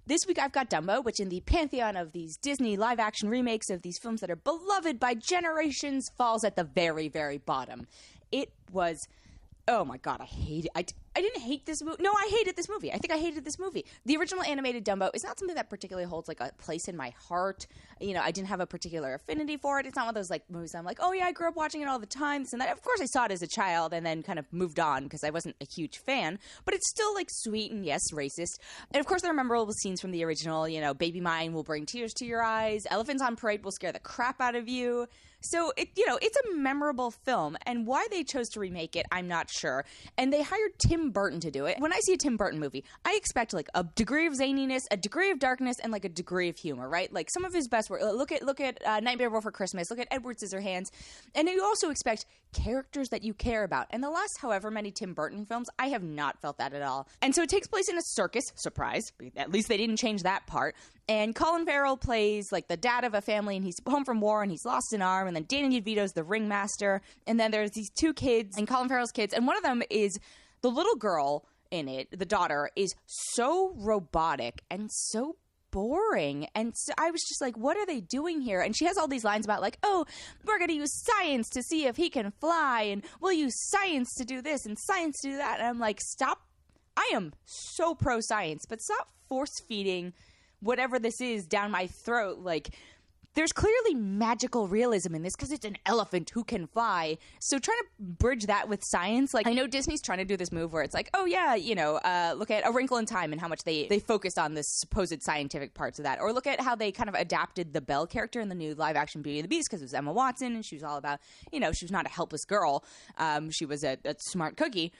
This week I've got Dumbo, which in the pantheon of these Disney live-action remakes of these films that are beloved by generations falls at the very, very bottom. It was... Oh my god, I hate it. I didn't hate this movie. No, I hated this movie. I think I hated this movie. The original animated Dumbo is not something that particularly holds like a place in my heart. You know, I didn't have a particular affinity for it. It's not one of those like movies I'm like, oh yeah, I grew up watching it all the time. This and that. Of course, I saw it as a child and then kind of moved on because I wasn't a huge fan. But it's still like sweet and yes, racist. And of course, there are memorable scenes from the original. You know, Baby Mine will bring tears to your eyes. Elephants on Parade will scare the crap out of you. So, it's a memorable film, and why they chose to remake it, I'm not sure. And they hired Tim Burton to do it. When I see a Tim Burton movie, I expect, like, a degree of zaniness, a degree of darkness, and, like, a degree of humor, right? Like, some of his best work, look at Nightmare Before Christmas, look at Edward Scissorhands, and you also expect characters that you care about. And the last however many Tim Burton films, I have not felt that at all. And so it takes place in a circus, surprise, at least they didn't change that part, and Colin Farrell plays, like, the dad of a family, and he's home from war, and he's lost an arm, and then Danny DeVito's the ringmaster, and then there's these two kids, and Colin Farrell's kids, and one of them is the little girl in it, the daughter, is so robotic and so boring, and so I was just like, what are they doing here? And she has all these lines about like, oh, we're going to use science to see if he can fly, and we'll use science to do this and science to do that, and I'm like, stop. I am so pro-science, but stop force-feeding whatever this is down my throat. Like, there's clearly magical realism in this because it's an elephant who can fly. So trying to bridge that with science, like, I know Disney's trying to do this move where it's like, oh yeah, look at A Wrinkle in Time and how much they focused on the supposed scientific parts of that. Or look at how they kind of adapted the Belle character in the new live action Beauty and the Beast because it was Emma Watson and she was all about, she was not a helpless girl. She was a smart cookie.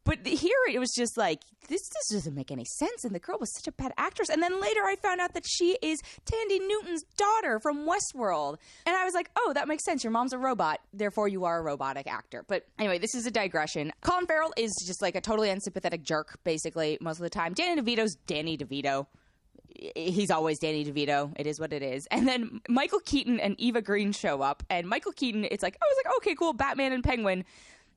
But here it was just like, this doesn't make any sense. And the girl was such a bad actress. And then later I found out that she is Tandy Newton's daughter from Westworld. And I was like, oh, that makes sense. Your mom's a robot. Therefore, you are a robotic actor. But anyway, this is a digression. Colin Farrell is just like a totally unsympathetic jerk, basically, most of the time. Danny DeVito's Danny DeVito. He's always Danny DeVito. It is what it is. And then Michael Keaton and Eva Green show up. And Michael Keaton, it's like, I was like, okay, cool, Batman and Penguin.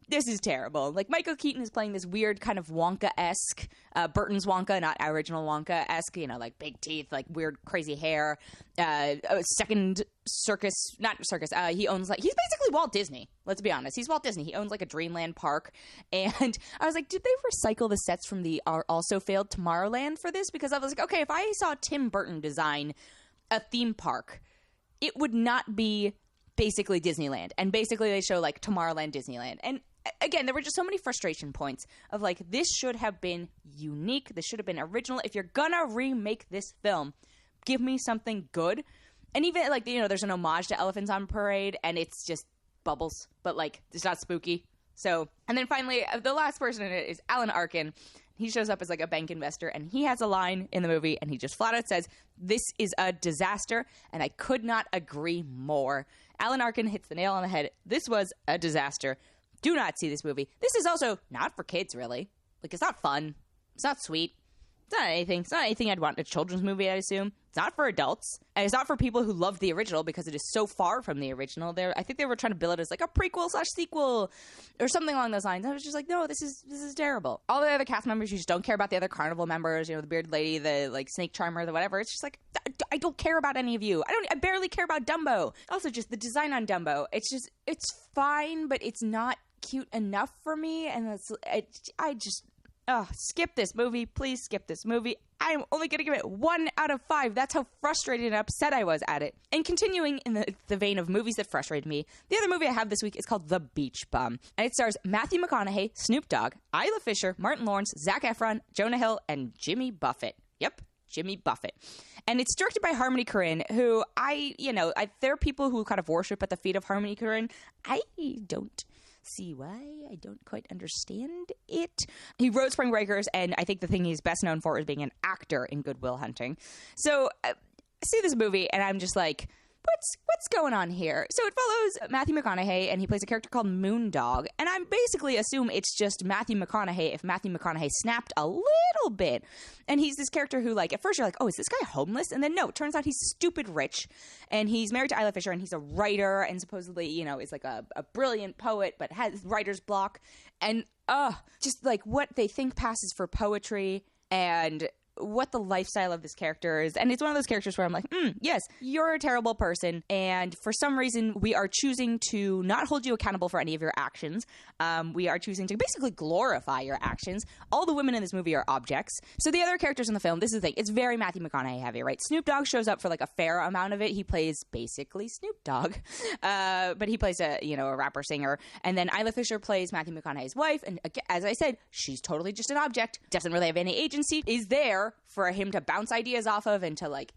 This is terrible. Like, Michael Keaton is playing this weird kind of Wonka-esque, Burton's Wonka, not original Wonka-esque, like big teeth, like weird crazy hair, second circus, not circus, he owns he's basically Walt Disney, let's be honest. He's Walt Disney. He owns like a Dreamland park. And I was like, did they recycle the sets from the also failed Tomorrowland for this? Because I was like, okay, if I saw Tim Burton design a theme park, it would not be basically Disneyland. And basically they show like Tomorrowland, Disneyland. And again, there were just so many frustration points of like, this should have been unique. This should have been original. If you're gonna remake this film, give me something good. And even like, there's an homage to Elephants on Parade and it's just bubbles, but like, it's not spooky. So, and then finally, the last person in it is Alan Arkin. He shows up as like a bank investor and he has a line in the movie and he just flat out says, this is a disaster. And I could not agree more. Alan Arkin hits the nail on the head. This was a disaster. Do not see this movie. This is also not for kids, really. Like, it's not fun. It's not sweet. It's not anything. It's not anything I'd want in a children's movie, I assume. It's not for adults. And it's not for people who love the original because it is so far from the original. I think they were trying to bill it as like a prequel/sequel or something along those lines. I was just like, no, this is terrible. All the other cast members, you just don't care about the other carnival members, the bearded lady, the like snake charmer, the whatever. It's just like, I don't care about any of you. I barely care about Dumbo. Also, just the design on Dumbo. It's fine, but it's not cute enough for me. And skip this movie. Please skip this movie. I'm only going to give it 1 out of 5. That's how frustrated and upset I was at it. And continuing in the vein of movies that frustrated me, the other movie I have this week is called The Beach Bum. And it stars Matthew McConaughey, Snoop Dogg, Isla Fisher, Martin Lawrence, Zac Efron, Jonah Hill, and Jimmy Buffett. Yep, Jimmy Buffett. And it's directed by Harmony Korine, who there are people who kind of worship at the feet of Harmony Korine. I don't see why. I don't quite understand it. He wrote Spring Breakers, and I think the thing he's best known for is being an actor in Good Will Hunting. So I see this movie, and I'm just like, what's going on here? So it follows Matthew McConaughey, and he plays a character called Moondog, and I basically assume it's just Matthew McConaughey if Matthew McConaughey snapped a little bit. And he's this character who, like, at first you're like, oh, is this guy homeless? And then no, it turns out he's stupid rich, and he's married to Isla Fisher, and he's a writer, and supposedly, is like a brilliant poet, but has writer's block, and just like what they think passes for poetry, and what the lifestyle of this character is. And it's one of those characters where I'm like, yes, you're a terrible person. And for some reason, we are choosing to not hold you accountable for any of your actions. We are choosing to basically glorify your actions. All the women in this movie are objects. So the other characters in the film, this is the thing, it's very Matthew McConaughey heavy, right? Snoop Dogg shows up for like a fair amount of it. He plays basically Snoop Dogg, but he plays a rapper singer. And then Isla Fisher plays Matthew McConaughey's wife. And as I said, she's totally just an object, doesn't really have any agency, is there for him to bounce ideas off of and to like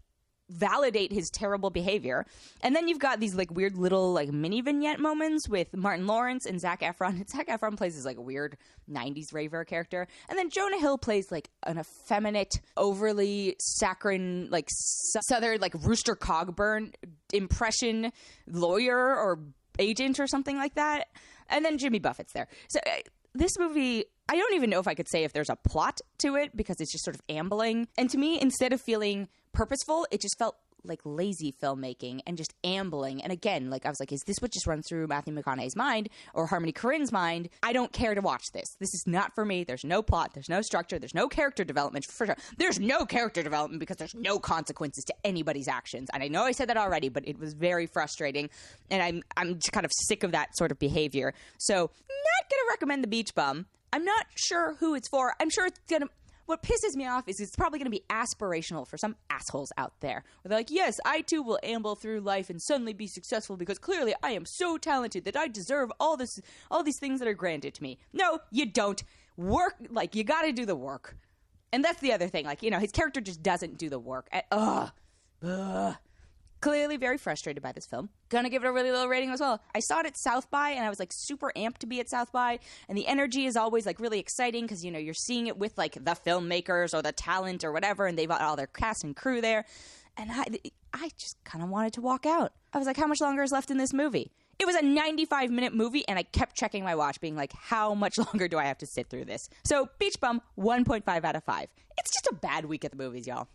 validate his terrible behavior. And then you've got these like weird little like mini vignette moments with Martin Lawrence and Zac Efron. And Zac Efron plays this like weird 90s raver character. And then Jonah Hill plays like an effeminate, overly saccharine, like southern, like Rooster Cogburn impression lawyer or agent or something like that. And then Jimmy Buffett's there. So this movie, I don't even know if I could say if there's a plot to it because it's just sort of ambling. And to me, instead of feeling purposeful, it just felt like lazy filmmaking and just ambling. And again, like I was like, is this what just runs through Matthew McConaughey's mind or Harmony Korine's mind? I don't care to watch this. This is not for me. There's no plot. There's no structure. There's no character development for sure. There's no character development because there's no consequences to anybody's actions. And I know I said that already, but it was very frustrating. And I'm just kind of sick of that sort of behavior. So not going to recommend The Beach Bum. I'm not sure who it's for. I'm sure it's going to... What pisses me off is it's probably going to be aspirational for some assholes out there. Where they're like, yes, I too will amble through life and suddenly be successful because clearly I am so talented that I deserve all these things that are granted to me. No, you don't. Work, like, you got to do the work. And that's the other thing. Like, his character just doesn't do the work. Clearly very frustrated by this film. Gonna give it a really low rating as well. I saw it at South by, and I was like super amped to be at South by, and the energy is always like really exciting because you're seeing it with like the filmmakers or the talent or whatever, and they've got all their cast and crew there, and I just kind of wanted to walk out. I was like, how much longer is left in this movie? It was a 95-minute movie, and I kept checking my watch, being like, how much longer do I have to sit through this? So Beach Bum, 1.5 out of 5. It's just a bad week at the movies, y'all.